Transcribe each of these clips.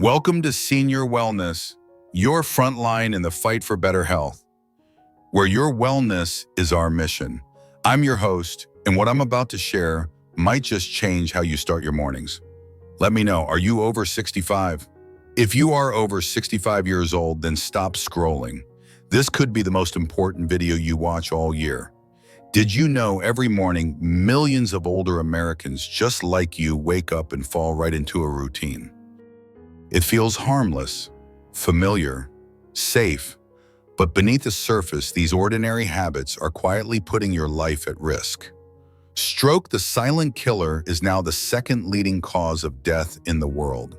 Welcome to Senior Wellness, your front line in the fight for better health, where your wellness is our mission. I'm your host, and what I'm about to share might just change how you start your mornings. Let me know, are you over 65? If you are over 65 years old, then stop scrolling. This could be the most important video you watch all year. Did you know every morning millions of older Americans just like you wake up and fall right into a routine? It feels harmless, familiar, safe, but beneath the surface, these ordinary habits are quietly putting your life at risk. Stroke, the silent killer, is now the second leading cause of death in the world.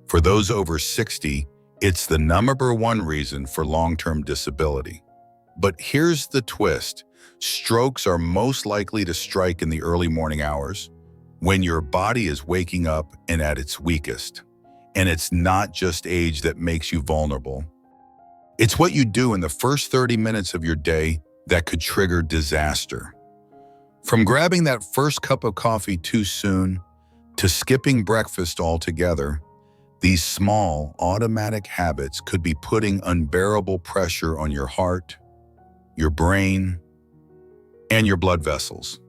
For those over 60, it's the number one reason for long-term disability. But here's the twist. Strokes are most likely to strike in the early morning hours, when your body is waking up and at its weakest. And it's not just age that makes you vulnerable. It's what you do in the first 30 minutes of your day that could trigger disaster. From grabbing that first cup of coffee too soon to skipping breakfast altogether, these small, automatic habits could be putting unbearable pressure on your heart, your brain, and your blood vessels.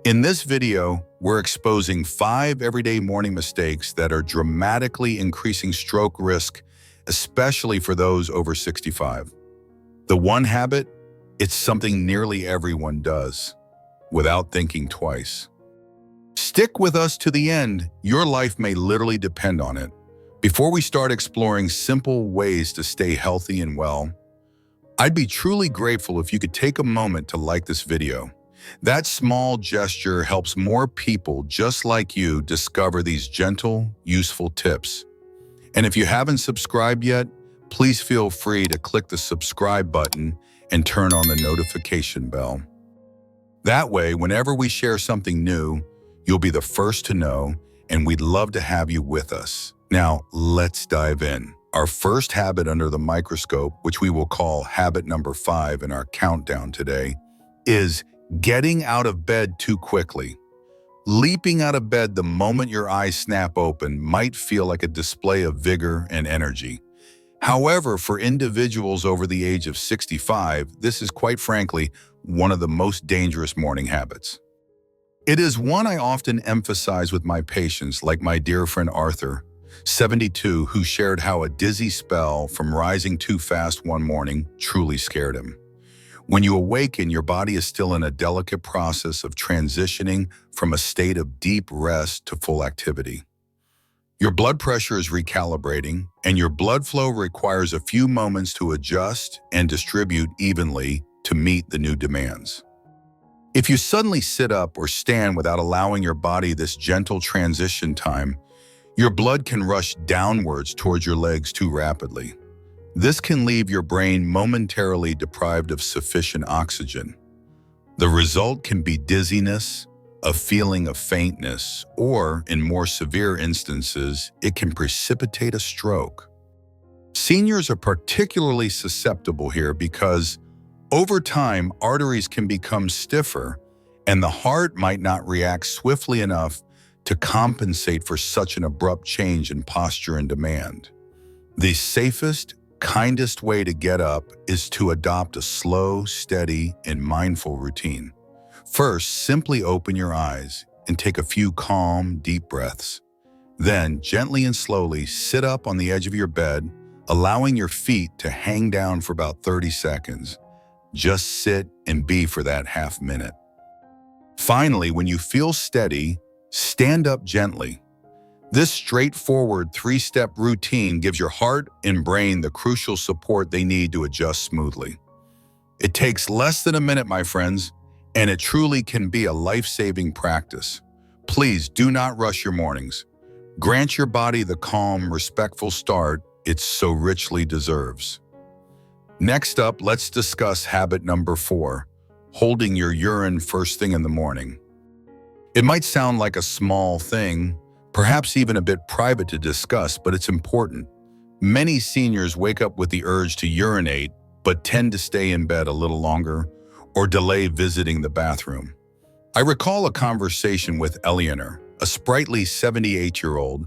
In this video, we're exposing 5 everyday morning mistakes that are dramatically increasing stroke risk, especially for those over 65. The one habit, it's something nearly everyone does, without thinking twice. Stick with us to the end. Your life may literally depend on it. Before we start exploring simple ways to stay healthy and well, I'd be truly grateful if you could take a moment to like this video. That small gesture helps more people just like you discover these gentle, useful tips. And if you haven't subscribed yet, please feel free to click the subscribe button and turn on the notification bell. That way, whenever we share something new, you'll be the first to know, and we'd love to have you with us. Now, let's dive in. Our first habit under the microscope, which we will call habit number 5 in our countdown today, is getting out of bed too quickly. Leaping out of bed the moment your eyes snap open might feel like a display of vigor and energy. However, for individuals over the age of 65, this is quite frankly one of the most dangerous morning habits. It is one I often emphasize with my patients, like my dear friend Arthur, 72, who shared how a dizzy spell from rising too fast one morning truly scared him. When you awaken, your body is still in a delicate process of transitioning from a state of deep rest to full activity. Your blood pressure is recalibrating, and your blood flow requires a few moments to adjust and distribute evenly to meet the new demands. If you suddenly sit up or stand without allowing your body this gentle transition time, your blood can rush downwards towards your legs too rapidly. This can leave your brain momentarily deprived of sufficient oxygen. The result can be dizziness, a feeling of faintness, or, in more severe instances, it can precipitate a stroke. Seniors are particularly susceptible here because, over time, arteries can become stiffer, and the heart might not react swiftly enough to compensate for such an abrupt change in posture and demand. The safest, kindest way to get up is to adopt a slow, steady, and mindful routine. First, simply open your eyes and take a few calm, deep breaths. Then, gently and slowly sit up on the edge of your bed, allowing your feet to hang down for about 30 seconds. Just sit and be for that half minute. Finally, when you feel steady, stand up gently. This straightforward 3-step routine gives your heart and brain the crucial support they need to adjust smoothly. It takes less than a minute, my friends, and it truly can be a life-saving practice. Please do not rush your mornings. Grant your body the calm, respectful start it so richly deserves. Next up, let's discuss habit number 4, holding your urine first thing in the morning. It might sound like a small thing, perhaps even a bit private to discuss, but it's important. Many seniors wake up with the urge to urinate, but tend to stay in bed a little longer or delay visiting the bathroom. I recall a conversation with Eleanor, a sprightly 78-year-old,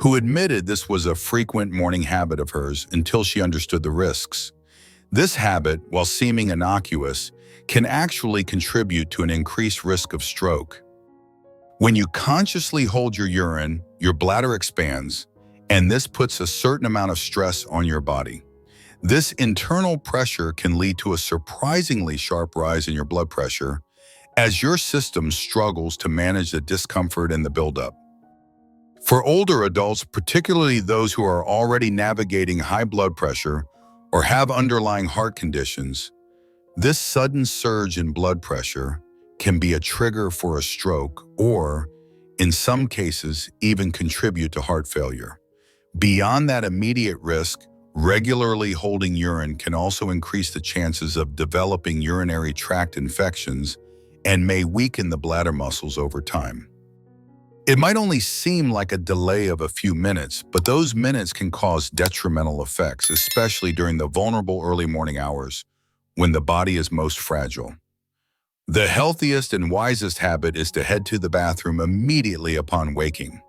who admitted this was a frequent morning habit of hers until she understood the risks. This habit, while seeming innocuous, can actually contribute to an increased risk of stroke. When you consciously hold your urine, your bladder expands, and this puts a certain amount of stress on your body. This internal pressure can lead to a surprisingly sharp rise in your blood pressure as your system struggles to manage the discomfort and the buildup. For older adults, particularly those who are already navigating high blood pressure or have underlying heart conditions, this sudden surge in blood pressure can be a trigger for a stroke or, in some cases, even contribute to heart failure. Beyond that immediate risk, regularly holding urine can also increase the chances of developing urinary tract infections and may weaken the bladder muscles over time. It might only seem like a delay of a few minutes, but those minutes can cause detrimental effects, especially during the vulnerable early morning hours when the body is most fragile. The healthiest and wisest habit is to head to the bathroom immediately upon waking.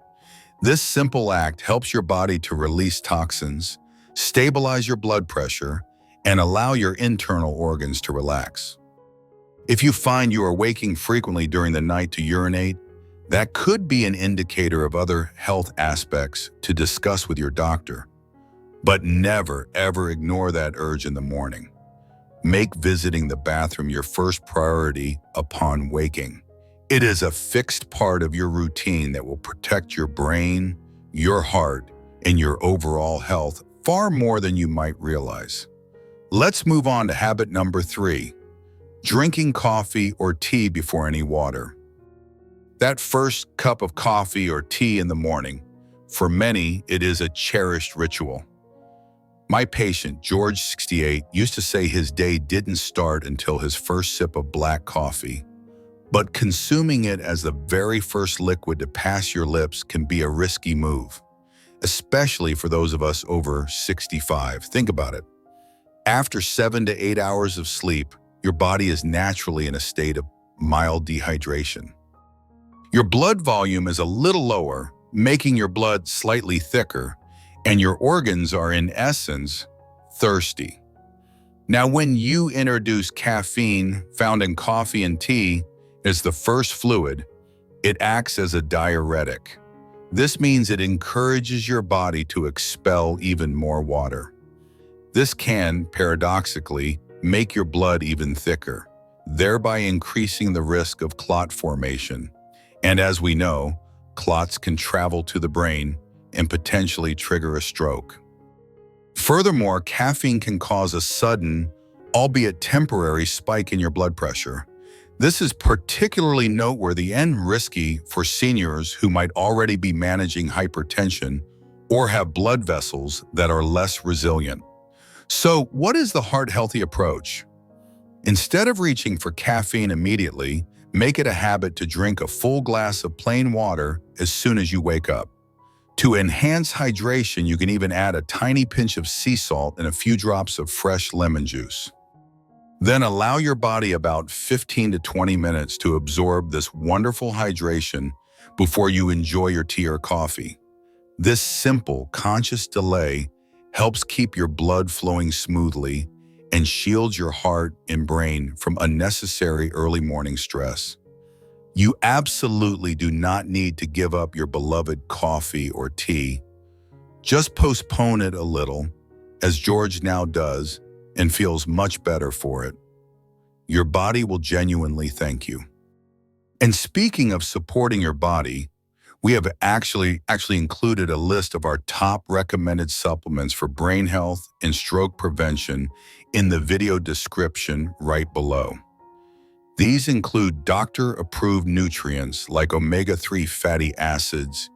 This simple act helps your body to release toxins, stabilize your blood pressure, and allow your internal organs to relax. If you find you are waking frequently during the night to urinate, that could be an indicator of other health aspects to discuss with your doctor. But never, ever ignore that urge in the morning. Make visiting the bathroom your first priority upon waking. It is a fixed part of your routine that will protect your brain, your heart, and your overall health far more than you might realize. Let's move on to habit number 3, drinking coffee or tea before any water. That first cup of coffee or tea in the morning, for many, it is a cherished ritual. My patient, George, 68, used to say his day didn't start until his first sip of black coffee. But consuming it as the very first liquid to pass your lips can be a risky move, especially for those of us over 65. Think about it. After 7 to 8 hours of sleep, your body is naturally in a state of mild dehydration. Your blood volume is a little lower, making your blood slightly thicker, and your organs are in essence thirsty. Now, when you introduce caffeine found in coffee and tea as the first fluid, it acts as a diuretic. This means it encourages your body to expel even more water. This can, paradoxically, make your blood even thicker, thereby increasing the risk of clot formation. And as we know, clots can travel to the brain and potentially trigger a stroke. Furthermore, caffeine can cause a sudden, albeit temporary, spike in your blood pressure. This is particularly noteworthy and risky for seniors who might already be managing hypertension or have blood vessels that are less resilient. So, what is the heart-healthy approach? Instead of reaching for caffeine immediately, make it a habit to drink a full glass of plain water as soon as you wake up. To enhance hydration, you can even add a tiny pinch of sea salt and a few drops of fresh lemon juice. Then allow your body about 15 to 20 minutes to absorb this wonderful hydration before you enjoy your tea or coffee. This simple, conscious delay helps keep your blood flowing smoothly and shields your heart and brain from unnecessary early morning stress. You absolutely do not need to give up your beloved coffee or tea. Just postpone it a little, as George now does, and feels much better for it. Your body will genuinely thank you. And speaking of supporting your body, we have actually included a list of our top recommended supplements for brain health and stroke prevention in the video description right below. These include doctor-approved nutrients like omega-3 fatty acids,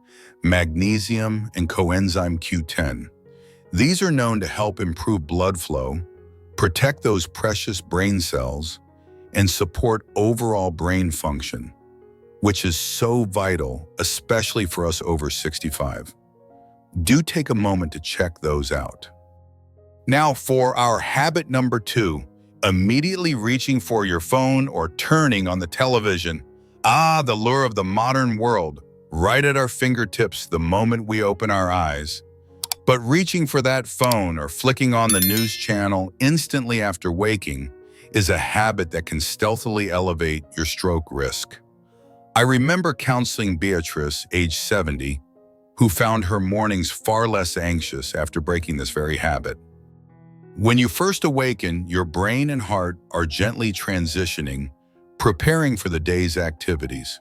magnesium, and coenzyme Q10. These are known to help improve blood flow, protect those precious brain cells, and support overall brain function, which is so vital, especially for us over 65. Do take a moment to check those out. Now for our habit number 2, immediately reaching for your phone or turning on the television. The lure of the modern world. right at our fingertips the moment we open our eyes. But reaching for that phone or flicking on the news channel instantly after waking is a habit that can stealthily elevate your stroke risk. I remember counseling Beatrice, age 70, who found her mornings far less anxious after breaking this very habit. When you first awaken, your brain and heart are gently transitioning, preparing for the day's activities.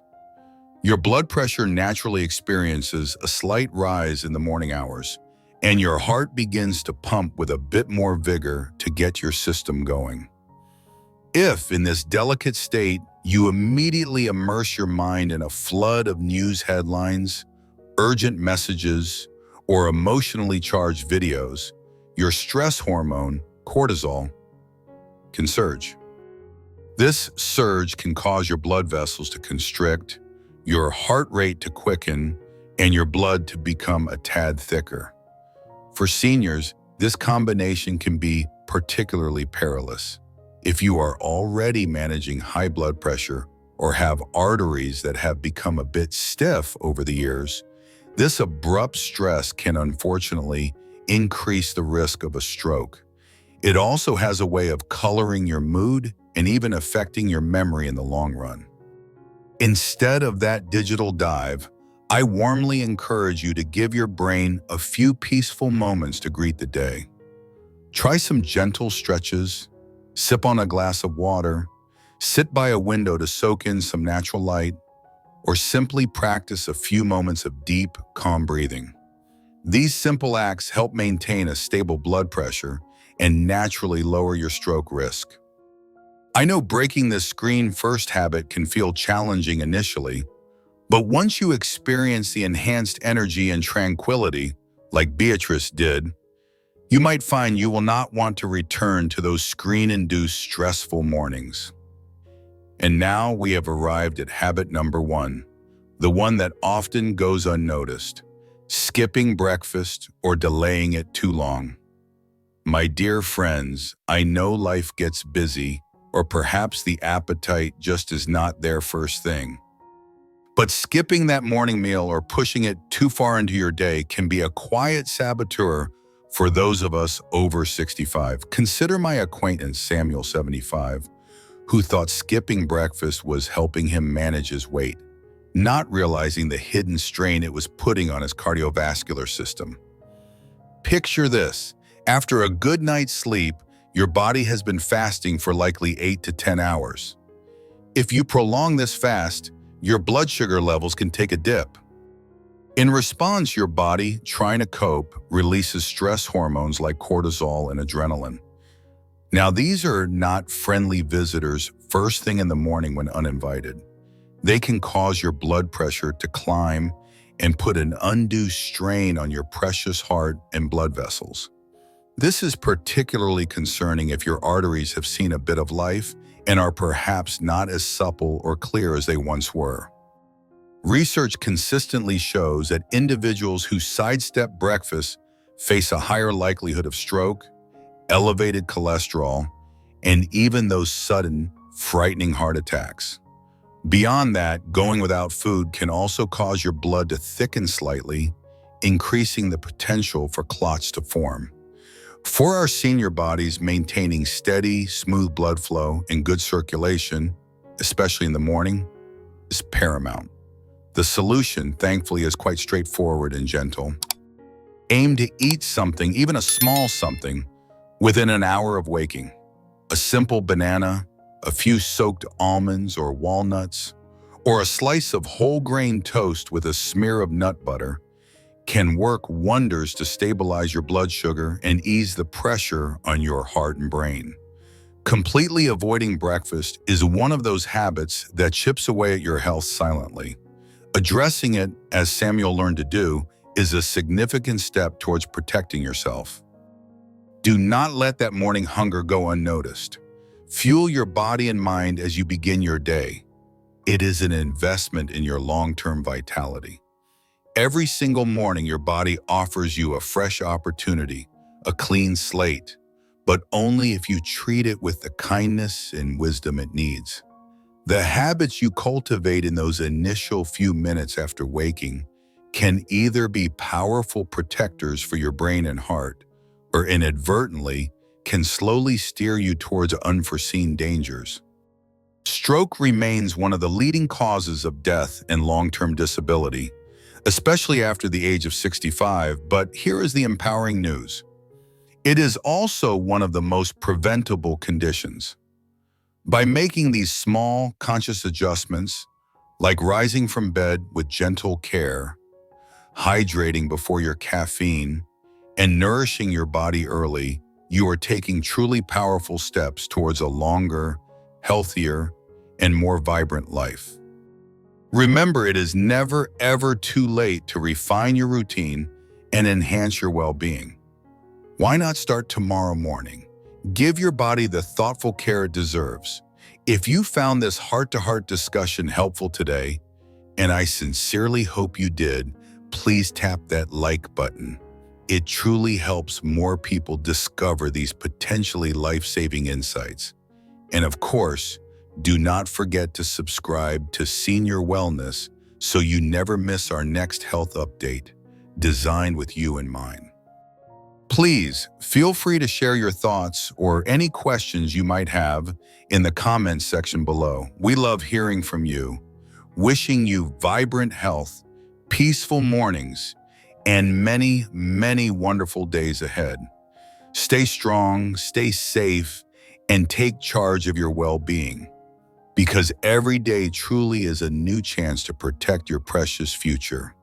Your blood pressure naturally experiences a slight rise in the morning hours, and your heart begins to pump with a bit more vigor to get your system going. If, in this delicate state, you immediately immerse your mind in a flood of news headlines, urgent messages, or emotionally charged videos, your stress hormone, cortisol, can surge. This surge can cause your blood vessels to constrict, your heart rate to quicken, and your blood to become a tad thicker. For seniors, this combination can be particularly perilous. If you are already managing high blood pressure or have arteries that have become a bit stiff over the years, this abrupt stress can unfortunately increase the risk of a stroke. It also has a way of coloring your mood and even affecting your memory in the long run. Instead of that digital dive, I warmly encourage you to give your brain a few peaceful moments to greet the day. Try some gentle stretches, sip on a glass of water, sit by a window to soak in some natural light, or simply practice a few moments of deep, calm breathing. These simple acts help maintain a stable blood pressure and naturally lower your stroke risk. I know breaking this screen-first habit can feel challenging initially, but once you experience the enhanced energy and tranquility, like Beatrice did, you might find you will not want to return to those screen-induced stressful mornings. And now we have arrived at habit number 1, the one that often goes unnoticed: skipping breakfast or delaying it too long. My dear friends, I know life gets busy, or perhaps the appetite just is not there first thing. But skipping that morning meal or pushing it too far into your day can be a quiet saboteur for those of us over 65. Consider my acquaintance Samuel, 75, who thought skipping breakfast was helping him manage his weight, not realizing the hidden strain it was putting on his cardiovascular system. Picture this: after a good night's sleep, your body has been fasting for likely 8 to 10 hours. If you prolong this fast, your blood sugar levels can take a dip. In response, your body, trying to cope, releases stress hormones like cortisol and adrenaline. Now, these are not friendly visitors first thing in the morning when uninvited. They can cause your blood pressure to climb and put an undue strain on your precious heart and blood vessels. This is particularly concerning if your arteries have seen a bit of life and are perhaps not as supple or clear as they once were. Research consistently shows that individuals who sidestep breakfast face a higher likelihood of stroke, elevated cholesterol, and even those sudden, frightening heart attacks. Beyond that, going without food can also cause your blood to thicken slightly, increasing the potential for clots to form. For our senior bodies, maintaining steady, smooth blood flow and good circulation, especially in the morning, is paramount. The solution, thankfully, is quite straightforward and gentle. Aim to eat something, even a small something, within an hour of waking. A simple banana, a few soaked almonds or walnuts, or a slice of whole grain toast with a smear of nut butter can work wonders to stabilize your blood sugar and ease the pressure on your heart and brain. Completely avoiding breakfast is one of those habits that chips away at your health silently. Addressing it, as Samuel learned to do, is a significant step towards protecting yourself. Do not let that morning hunger go unnoticed. Fuel your body and mind as you begin your day. It is an investment in your long-term vitality. Every single morning, your body offers you a fresh opportunity, a clean slate, but only if you treat it with the kindness and wisdom it needs. The habits you cultivate in those initial few minutes after waking can either be powerful protectors for your brain and heart, or inadvertently can slowly steer you towards unforeseen dangers. Stroke remains one of the leading causes of death and long-term disability, especially after the age of 65, but here is the empowering news. It is also one of the most preventable conditions. By making these small, conscious adjustments, like rising from bed with gentle care, hydrating before your caffeine, and nourishing your body early, you are taking truly powerful steps towards a longer, healthier, and more vibrant life. Remember, it is never ever too late to refine your routine and enhance your well-being. Why not start tomorrow morning? Give your body the thoughtful care it deserves. If you found this heart-to-heart discussion helpful today, and I sincerely hope you did, please tap that like button. It truly helps more people discover these potentially life-saving insights. And of course, do not forget to subscribe to Senior Wellness so you never miss our next health update, designed with you in mind. Please feel free to share your thoughts or any questions you might have in the comments section below. We love hearing from you. Wishing you vibrant health, peaceful mornings, and many, many wonderful days ahead. Stay strong, stay safe, and take charge of your well-being, because every day truly is a new chance to protect your precious future.